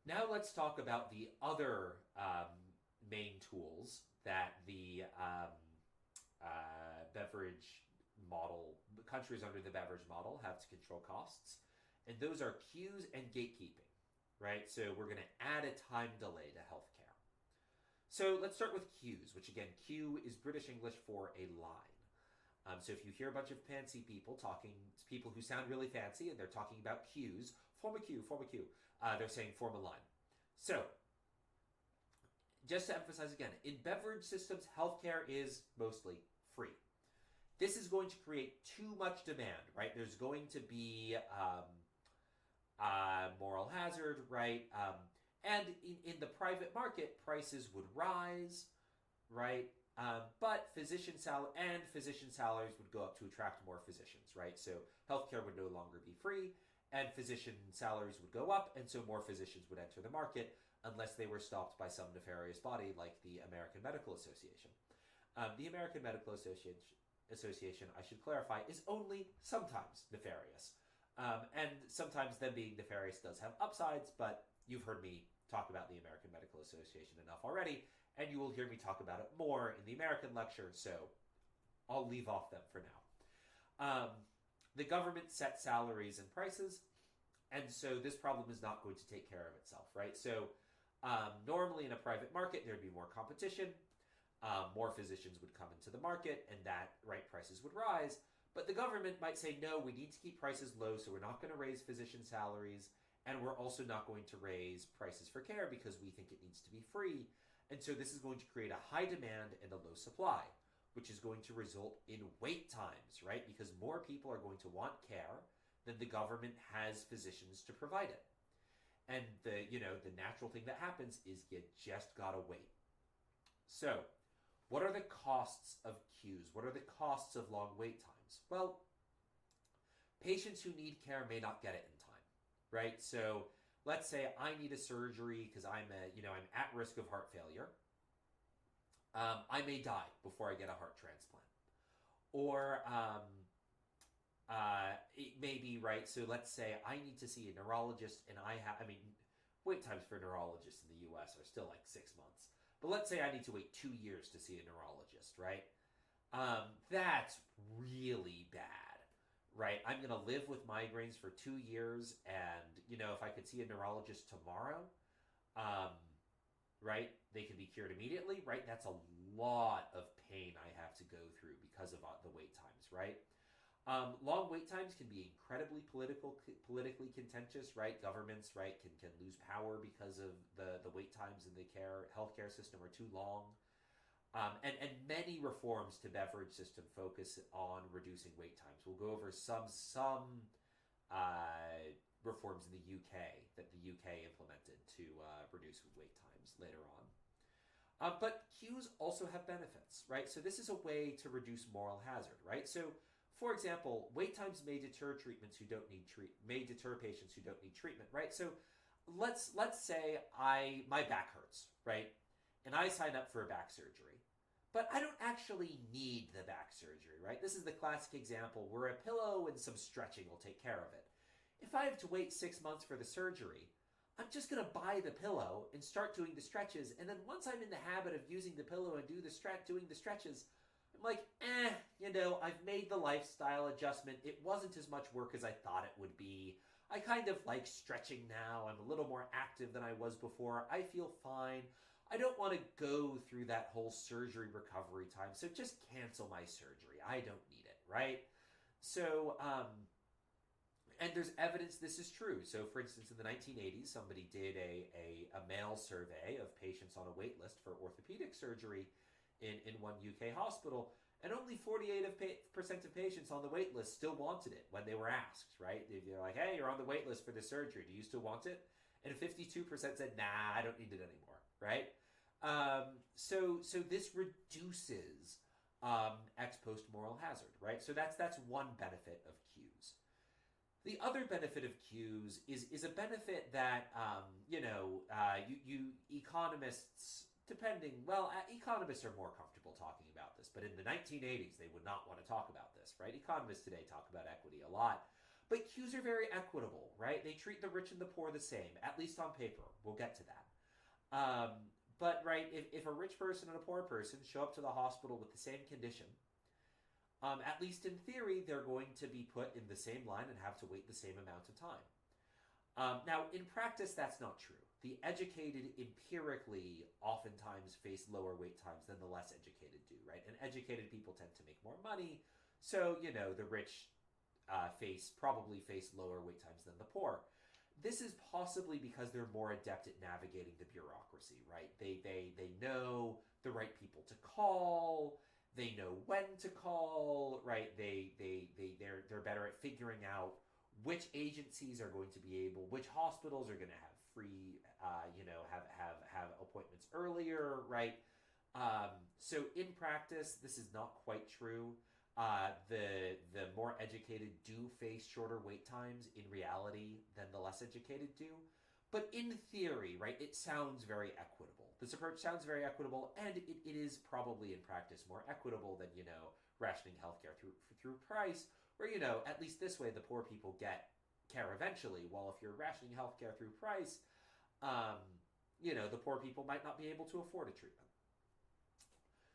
Now let's talk about the other main tools that the Beveridge model, the countries under the Beveridge model have to control costs, and those are queues and gatekeeping, right? So we're going to add a time delay to healthcare. So let's start with queues, which again, queue is British English for a line. So if you hear a bunch of fancy people talking, people who sound really fancy, and they're talking about queues, form a queue, they're saying form a line. So just to emphasize again, in Beveridge systems, healthcare is mostly free. This is going to create too much demand, right? There's going to be moral hazard, right? And in the private market, prices would rise, right? But physician salaries would go up to attract more physicians, right? So healthcare would no longer be free, and physician salaries would go up, and so more physicians would enter the market unless they were stopped by some nefarious body like the American Medical Association. The American Medical Association, I should clarify, is only sometimes nefarious. And sometimes them being nefarious does have upsides, but you've heard me talk about the American Medical Association enough already, and you will hear me talk about it more in the American lecture, so I'll leave off them for now. The government sets salaries and prices, and so this problem is not going to take care of itself, right? So normally in a private market, there'd be more competition, more physicians would come into the market, and that, right, prices would rise. But the government might say, no, we need to keep prices low, so we're not going to raise physician salaries, and we're also not going to raise prices for care because we think it needs to be free. And so this is going to create a high demand and a low supply, which is going to result in wait times, right? Because more people are going to want care than the government has physicians to provide it. And the natural thing that happens is you just gotta wait. So, what are the costs of queues? What are the costs of long wait times? Well, patients who need care may not get it in time, right? So let's say I need a surgery because I'm at risk of heart failure. I may die before I get a heart transplant, or it may be, right. So let's say I need to see a neurologist, and wait times for neurologists in the U.S. are still like 6 months. But let's say I need to wait 2 years to see a neurologist, right? That's really bad, right? I'm going to live with migraines for 2 years, and, if I could see a neurologist tomorrow, right, they can be cured immediately, right? That's a lot of pain I have to go through because of the wait times, right? Long wait times can be incredibly politically contentious, right? Governments, right, can lose power because of the wait times in the healthcare system are too long. And many reforms to Beveridge system focus on reducing wait times. We'll go over some reforms in the UK that the UK implemented to reduce wait times later on. But queues also have benefits, right? So this is a way to reduce moral hazard, right? So, for example, wait times may deter patients who don't need treatment, right? So let's say my back hurts, right? And I sign up for a back surgery. But I don't actually need the back surgery, right? This is the classic example where a pillow and some stretching will take care of it. If I have to wait 6 months for the surgery, I'm just going to buy the pillow and start doing the stretches. And then once I'm in the habit of using the pillow and doing the stretches, I'm like, I've made the lifestyle adjustment. It wasn't as much work as I thought it would be. I kind of like stretching now. I'm a little more active than I was before. I feel fine. I don't want to go through that whole surgery recovery time, so just cancel my surgery. I don't need it, right? So, and there's evidence this is true. So, for instance, in the 1980s, somebody did a male survey of patients on a wait list for orthopedic surgery in one UK hospital, and only 48% of patients on the wait list still wanted it when they were asked, right? They're like, hey, you're on the wait list for this surgery. Do you still want it? And 52% said, nah, I don't need it anymore, right? So this reduces ex post moral hazard, right? So that's one benefit of queues. The other benefit of queues is a benefit that economists, economists are more comfortable talking about this, but in the 1980s they would not want to talk about this, right? Economists today talk about equity a lot, But Qs are very equitable, right? They treat the rich and the poor the same, at least on paper. We'll get to that. But right, if a rich person and a poor person show up to the hospital with the same condition, at least in theory, they're going to be put in the same line and have to wait the same amount of time. Now, in practice, that's not true. The educated empirically oftentimes face lower wait times than the less educated do, right? And educated people tend to make more money, so, the rich probably face lower wait times than the poor. This is possibly because they're more adept at navigating the bureaucracy, right? They know the right people to call, they know when to call, right? They're better at figuring out which agencies are going to be able, which hospitals are going to have free, have appointments earlier, right? So in practice, this is not quite true. The more educated do face shorter wait times in reality than the less educated do. But in theory, right, it sounds very equitable. This approach sounds very equitable, and it is probably in practice more equitable than, rationing healthcare through price, where, at least this way the poor people get care eventually, while if you're rationing healthcare through price, the poor people might not be able to afford a treatment.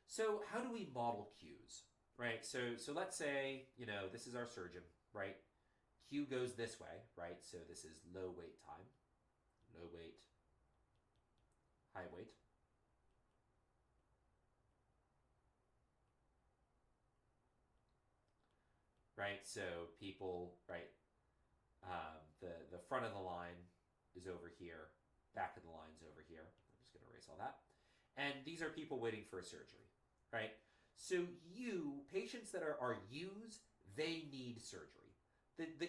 So how do we model Qs? Right, so let's say, this is our surgeon, right? Q goes this way, right? So this is low wait time, low wait, high wait. Right, so people, right, the front of the line is over here, back of the line's over here. I'm just going to erase all that. And these are people waiting for a surgery, right? So patients that are U's, they need surgery.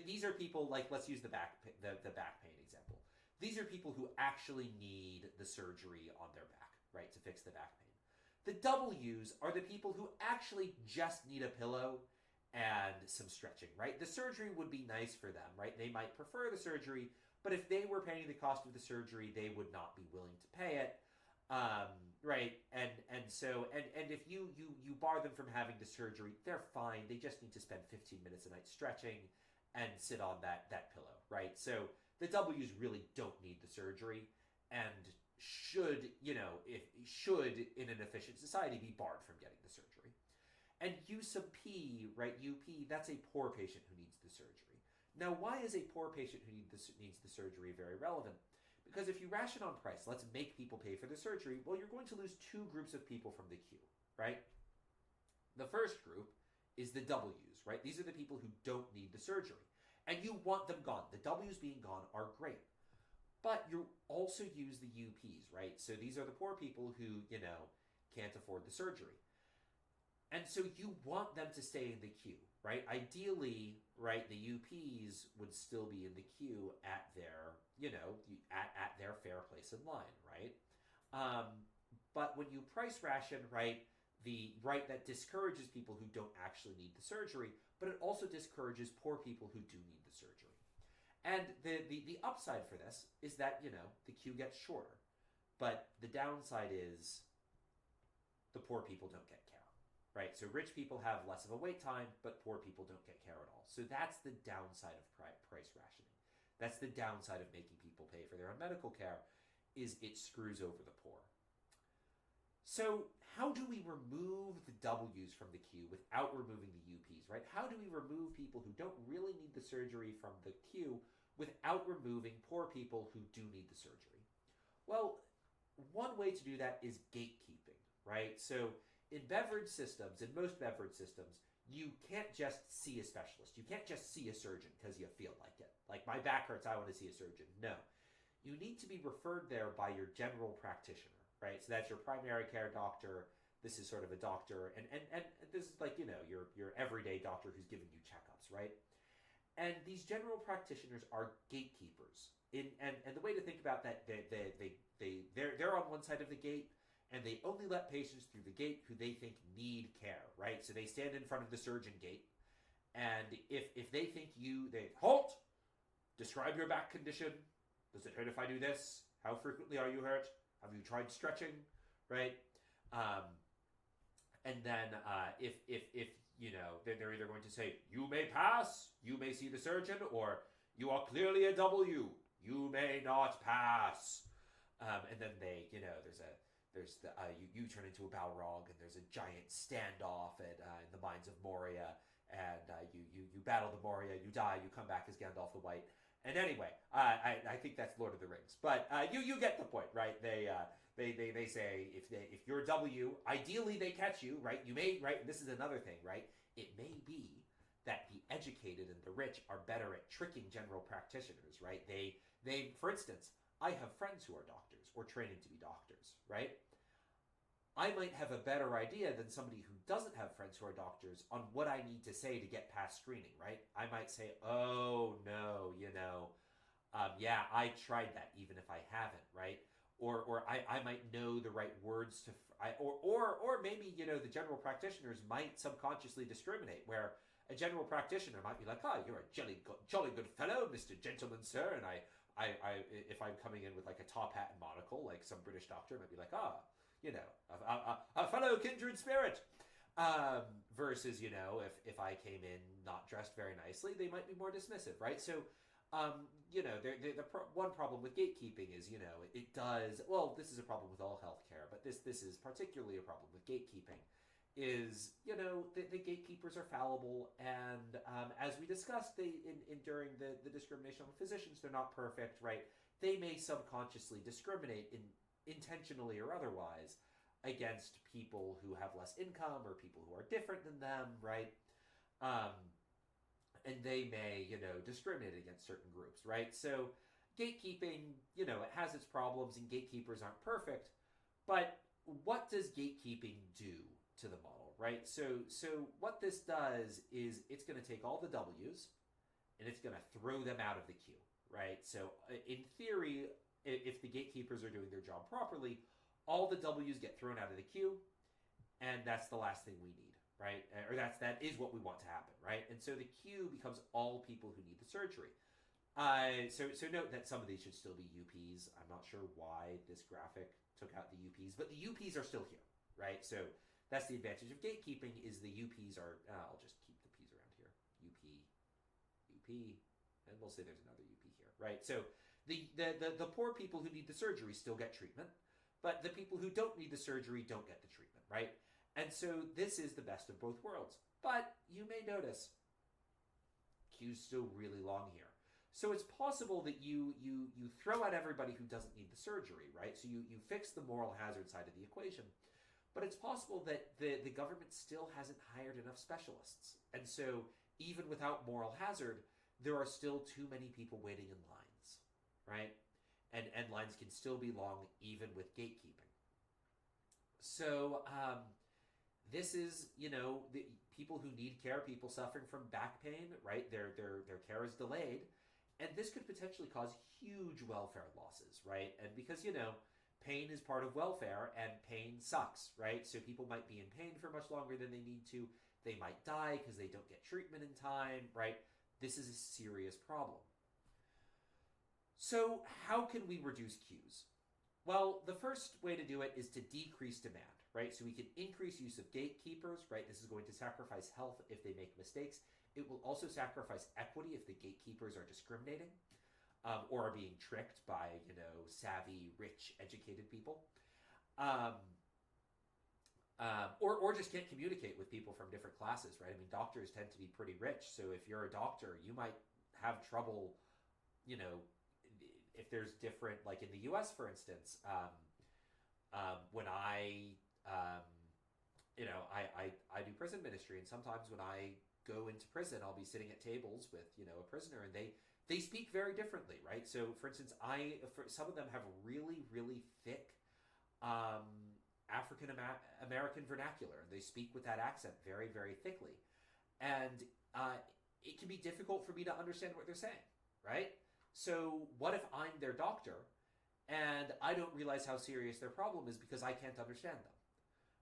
These are people, like, let's use the back pain example. These are people who actually need the surgery on their back, right, to fix the back pain. The W's are the people who actually just need a pillow and some stretching, right? The surgery would be nice for them, right? They might prefer the surgery, but if they were paying the cost of the surgery, they would not be willing to pay it. Right, and if you bar them from having the surgery, they're fine. They just need to spend 15 minutes a night stretching and sit on that pillow, right? So the W's really don't need the surgery and should in an efficient society be barred from getting the surgery. And U sub P, right, UP, that's a poor patient who needs the surgery. Now, why is a poor patient who needs the surgery very relevant? Because if you ration on price, let's make people pay for the surgery, well, you're going to lose two groups of people from the queue, right? The first group is the W's, right? These are the people who don't need the surgery. And you want them gone. The W's being gone are great. But you also use the UPs, right? So these are the poor people who, can't afford the surgery. And so you want them to stay in the queue, right? Ideally, right, the UPs would still be in the queue at their, at their fair place in line, right? But when you price ration, right, that discourages people who don't actually need the surgery, but it also discourages poor people who do need the surgery. And the upside for this is that, the queue gets shorter. But the downside is the poor people don't get care. Right, so rich people have less of a wait time, but poor people don't get care at all. So that's the downside of price rationing. That's the downside of making people pay for their own medical care, is it screws over the poor. So how do we remove the W's from the queue without removing the UPs, right? How do we remove people who don't really need the surgery from the queue without removing poor people who do need the surgery? Well, one way to do that is gatekeeping, right? So in most Beveridge systems, you can't just see a specialist. You can't just see a surgeon because you feel like it. Like, my back hurts, I want to see a surgeon. No. You need to be referred there by your general practitioner, right? So that's your primary care doctor. This is sort of a doctor. And this is like, your everyday doctor who's giving you checkups, right? And these general practitioners are gatekeepers. And the way to think about that, they're on one side of the gate, and they only let patients through the gate who they think need care, right? So they stand in front of the surgeon gate, and if they think they halt, describe your back condition. Does it hurt if I do this? How frequently are you hurt? Have you tried stretching, right? And then if they're either going to say, you may pass, you may see the surgeon, or you are clearly a W, you may not pass. And then you turn into a Balrog, and there's a giant standoff in the mines of Moria, and you battle the Moria, you die, you come back as Gandalf the White. And anyway, I think that's Lord of the Rings, but you get the point, right? They say if you're a W, ideally they catch you, right? You may, right? And this is another thing, right? It may be that the educated and the rich are better at tricking general practitioners, right? They, for instance, I have friends who are doctors or training to be doctors, right? I might have a better idea than somebody who doesn't have friends who are doctors on what I need to say to get past screening, right? I might say, oh, no, yeah, I tried that even if I haven't, right? Or I might know the right words to, or maybe, the general practitioners might subconsciously discriminate, where a general practitioner might be like, oh, you're a jolly good fellow, Mr. Gentleman, sir, and I if I'm coming in with like a top hat and monocle, like some British doctor might be like, a fellow kindred spirit. Versus, if I came in not dressed very nicely, they might be more dismissive, right? So, one problem with gatekeeping is, it does, well, this is a problem with all healthcare, but this is particularly a problem with gatekeeping, is, the gatekeepers are fallible, and as we discussed during the discrimination on physicians, they're not perfect, right? They may subconsciously discriminate intentionally or otherwise against people who have less income or people who are different than them, right? And they may, discriminate against certain groups, right? So gatekeeping, it has its problems, and gatekeepers aren't perfect, but what does gatekeeping do to the model, right? So what this does is it's going to take all the W's and it's going to throw them out of the queue, right? So in theory, if the gatekeepers are doing their job properly, all the W's get thrown out of the queue, and that's the last thing we need, right? Or that is what we want to happen, right? And so the queue becomes all people who need the surgery. So note that some of these should still be UPs. I'm not sure why this graphic took out the UPs, but the UPs are still here, right? So that's the advantage of gatekeeping, is the UPs are, I'll just keep the P's around here. UP, and we'll say there's another UP here, right? So the poor people who need the surgery still get treatment, but the people who don't need the surgery don't get the treatment, right? And so this is the best of both worlds. But you may notice queue's still really long here. So it's possible that you throw out everybody who doesn't need the surgery, right? So you fix the moral hazard side of the equation. But it's possible that the government still hasn't hired enough specialists. And so even without moral hazard, there are still too many people waiting in lines, right? And lines can still be long even with gatekeeping. So this is, the people who need care, people suffering from back pain, right? Their care is delayed. And this could potentially cause huge welfare losses, right? And because, pain is part of welfare, and pain sucks, right? So people might be in pain for much longer than they need to. They might die because they don't get treatment in time, right? This is a serious problem. So how can we reduce queues? Well, the first way to do it is to decrease demand, right? So we can increase use of gatekeepers, right? This is going to sacrifice health if they make mistakes. It will also sacrifice equity if the gatekeepers are discriminating or are being tricked by, savvy, rich, educated people. Or just can't communicate with people from different classes, right? I mean, doctors tend to be pretty rich, so if you're a doctor, you might have trouble, if there's different, like in the U.S., for instance, when I do prison ministry, and sometimes when I go into prison, I'll be sitting at tables with, a prisoner, and they speak very differently, right? So, for instance, some of them have really, really thick African American vernacular, and they speak with that accent very, very thickly. And it can be difficult for me to understand what they're saying, right? So what if I'm their doctor and I don't realize how serious their problem is because I can't understand them,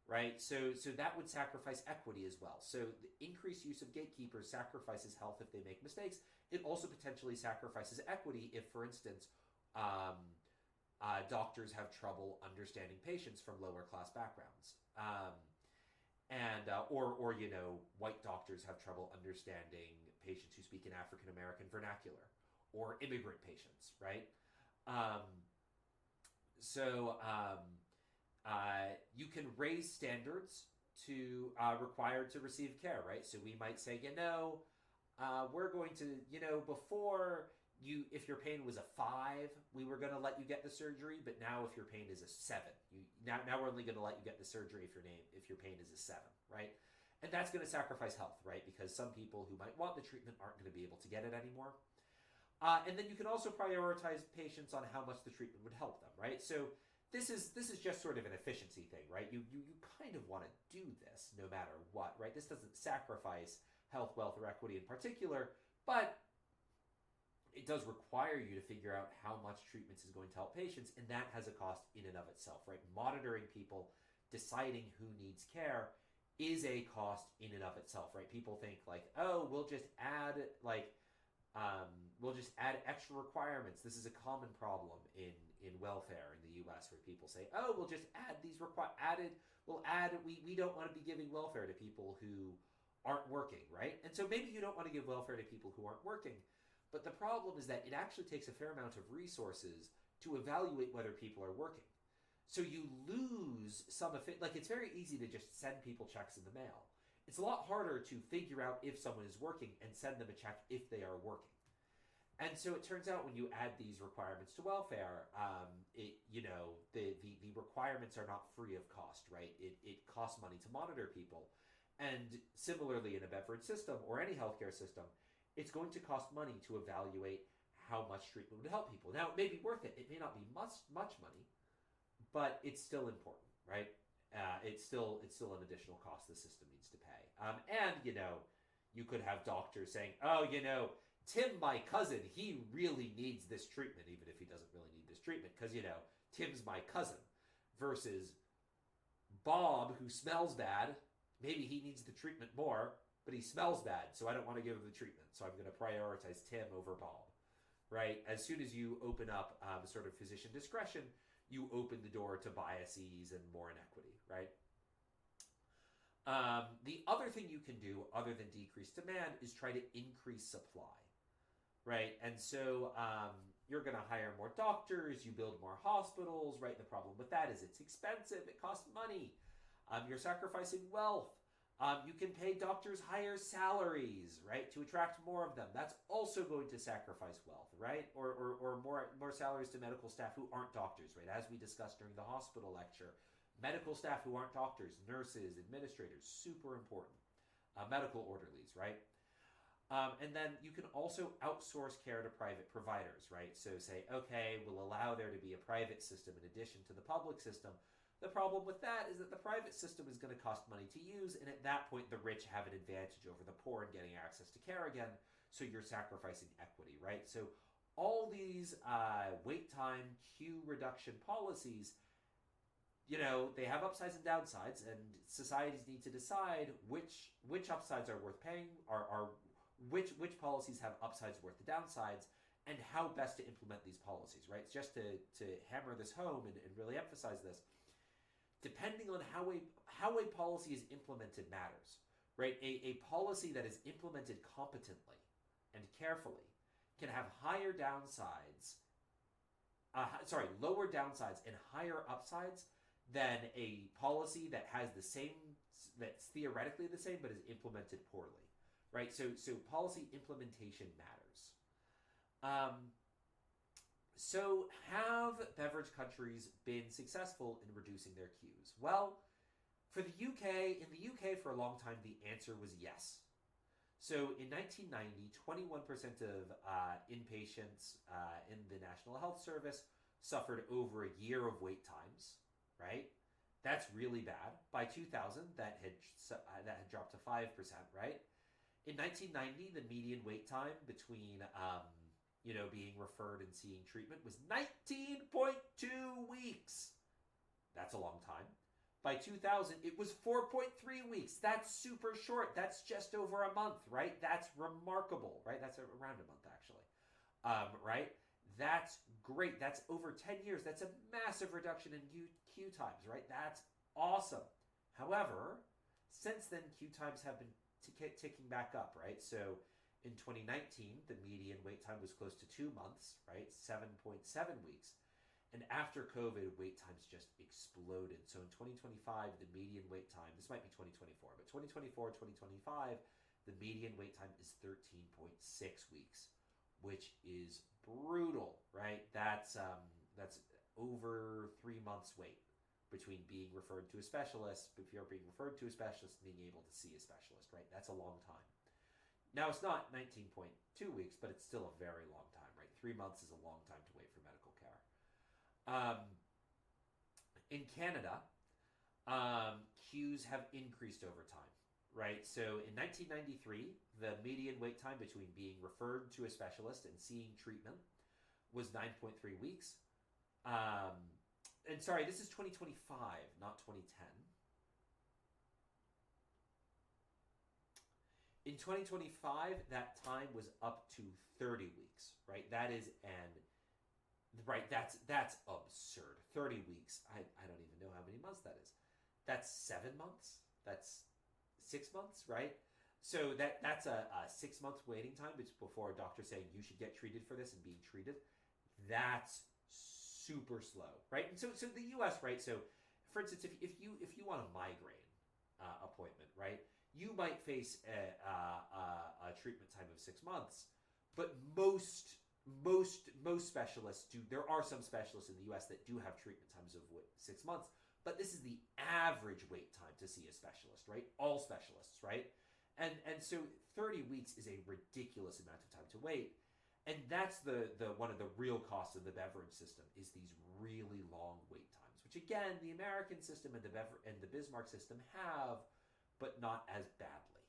right? So that would sacrifice equity as well. So the increased use of gatekeepers sacrifices health if they make mistakes. It also potentially sacrifices equity if, for instance, doctors have trouble understanding patients from lower class backgrounds. And or white doctors have trouble understanding patients who speak in African American vernacular, or immigrant patients, right? Um, so you can raise standards to required to receive care, right? So we might say, we're going to, before you, if your pain was a 5, we were going to let you get the surgery, but now if your pain is a 7, now we're only going to let you get the surgery if your pain is a 7, right? And that's going to sacrifice health, right? Because some people who might want the treatment aren't going to be able to get it anymore. And then you can also prioritize patients on how much the treatment would help them, right? So this is just sort of an efficiency thing, right? You kind of want to do this no matter what, right? This doesn't sacrifice health, wealth, or equity in particular, but it does require you to figure out how much treatments is going to help patients, and that has a cost in and of itself, right? Monitoring people, deciding who needs care is a cost in and of itself, right? People think like, oh, we'll just add extra requirements. This is a common problem in welfare in the U.S. where people say, oh, we'll just add these we don't want to be giving welfare to people who aren't working, right? And so maybe you don't want to give welfare to people who aren't working, but the problem is that it actually takes a fair amount of resources to evaluate whether people are working. So you lose some of it. Like, it's very easy to just send people checks in the mail. It's a lot harder to figure out if someone is working and send them a check if they are working. And so it turns out when you add these requirements to welfare, the requirements are not free of cost, right? It costs money to monitor people. And similarly in a Beveridge system or any healthcare system, it's going to cost money to evaluate how much treatment would help people. Now, it may be worth it. It may not be much money, but it's still important, right? It's still an additional cost the system needs to pay. And you could have doctors saying, oh, Tim, my cousin, he really needs this treatment, even if he doesn't really need this treatment, because, Tim's my cousin, versus Bob, who smells bad. Maybe he needs the treatment more, but he smells bad, so I don't want to give him the treatment, so I'm going to prioritize Tim over Bob, right? As soon as you open up sort of physician discretion, you open the door to biases and more inequity, right? The other thing you can do, other than decrease demand, is try to increase supply, right? And so you're going to hire more doctors, you build more hospitals, right? The problem with that is it's expensive, it costs money. You're sacrificing wealth. You can pay doctors higher salaries, right, to attract more of them. That's also going to sacrifice wealth, right? Or more salaries to medical staff who aren't doctors, right? As we discussed during the hospital lecture, medical staff who aren't doctors, nurses, administrators, super important. Medical orderlies, right? And then you can also outsource care to private providers, right? So say, okay, we'll allow there to be a private system in addition to the public system. The problem with that is that the private system is going to cost money to use, and at that point, the rich have an advantage over the poor in getting access to care again, so you're sacrificing equity, right? So all these wait time, queue reduction policies, they have upsides and downsides, and societies need to decide which upsides are worth paying, which policies have upsides worth the downsides, and how best to implement these policies, right? Just to hammer this home and really emphasize this, depending on how a policy is implemented matters, right? A policy that is implemented competently and carefully can have lower downsides and higher upsides than a policy that has that's theoretically the same, but is implemented poorly, right? So policy implementation matters. So have Beveridge countries been successful in reducing their queues? Well, in the UK for a long time, the answer was yes. So in 1990, 21% of inpatients in the National Health Service suffered over a year of wait times, right? That's really bad. By 2000, that had dropped to 5%, right? In 1990, the median wait time between being referred and seeing treatment was 19.2 weeks. That's a long time. By 2000, it was 4.3 weeks. That's super short. That's just over a month, right? That's remarkable, right? That's around a month, actually, right? That's great. That's over 10 years. That's a massive reduction in queue times, right? That's awesome. However, Since then, queue times have been ticking back up, right? So in 2019, the median wait time was close to 2 months, right? 7.7 weeks. And after COVID, wait times just exploded. So in 2025, the median wait time, this might be 2024, but 2024, 2025, the median wait time is 13.6 weeks, which is brutal, right? That's over 3 months wait between being referred to a specialist, if you're being referred to a specialist, and being able to see a specialist, right? That's a long time. Now, it's not 19.2 weeks, but it's still a very long time, right? 3 months is a long time to wait for medical care. In Canada, queues have increased over time, right? So in 1993, the median wait time between being referred to a specialist and seeing treatment was 9.3 weeks. And sorry, this is 2025, not 2010. In 2025, that time was up to 30 weeks, right? That's absurd. 30 weeks. I don't even know how many months that is. That's 7 months. That's 6 months, right? So that's a 6 month waiting time before a doctor saying you should get treated for this and being treated. That's super slow, right? And so the U.S., right? So, for instance, if you want a migraine appointment, right, you might face a treatment time of 6 months, but most specialists do. There are some specialists in the U.S. that do have treatment times of 6 months, but this is the average wait time to see a specialist, right? All specialists, right? And so 30 weeks is a ridiculous amount of time to wait. And that's the one of the real costs of the Beveridge system is these really long wait times, which again the American system and the Bismarck system have, but not as badly.